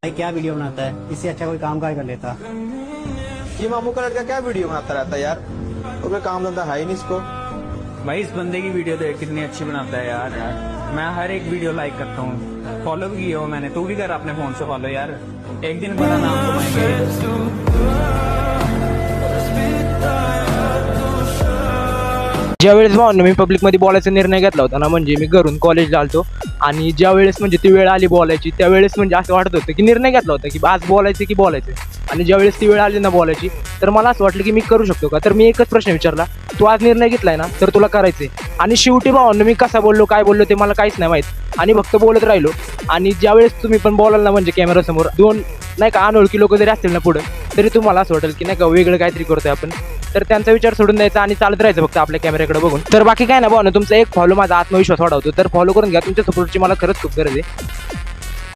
भाई क्या वीडियो बनाता है, इससे अच्छा कोई काम काज कर लेता। ये मामू का लड़का क्या वीडियो बनाता रहता है यार, तो कोई काम धंधा है ही नहीं इसको। भाई इस बंदे की वीडियो देख कितनी अच्छी बनाता है यार। मैं हर एक वीडियो लाइक करता हूँ, फॉलो भी किया हो मैंने। तू भी कर अपने फोन से फॉलो यार, एक दिन बड़ा नाम कमाएंगे। ज्यावेळेस भावना मी पब्लिकमध्ये बोलायचा निर्णय घेतला होता ना, म्हणजे मी घरून कॉलेजला आलतो आणि ज्यावेळेस म्हणजे ती वेळ आली बोलायची, त्यावेळेस म्हणजे असं वाटत होतं की निर्णय घेतला होता की आज बोलायचं की बोलायचं. आणि ज्यावेळेस ती वेळ आली ना बोलायची, तर मला असं वाटलं की मी करू शकतो का. तर मी एकच प्रश्न विचारला, तू आज निर्णय घेतलाय ना, तर तुला करायचंय. आणि शेवटी भावना मी कसा बोललो काय बोललो ते मला काहीच नाही माहीत, आणि फक्त बोलत राहिलो. आणि ज्यावेळेस तुम्ही पण बोलाल ना, म्हणजे कॅमेरासमोर दोन नाही का अनोळखी लोक जरी असतील ना पुढं, तरी तुम्हाला असं वाटेल की नाही का वेगळं काहीतरी करतोय आपण. तर त्यांचा विचार सोडून द्यायचा आणि चालत राहायचं फक्त आपल्या कॅमेऱ्याकडे बघून. तर बाकी काय ना भावना, तुमचा एक फॉलो माझा आत्मविश्वास वाढवतो. तर फॉलो करून घ्या, तुमच्या सपोर्टची मला खरंच खूप गरज आहे.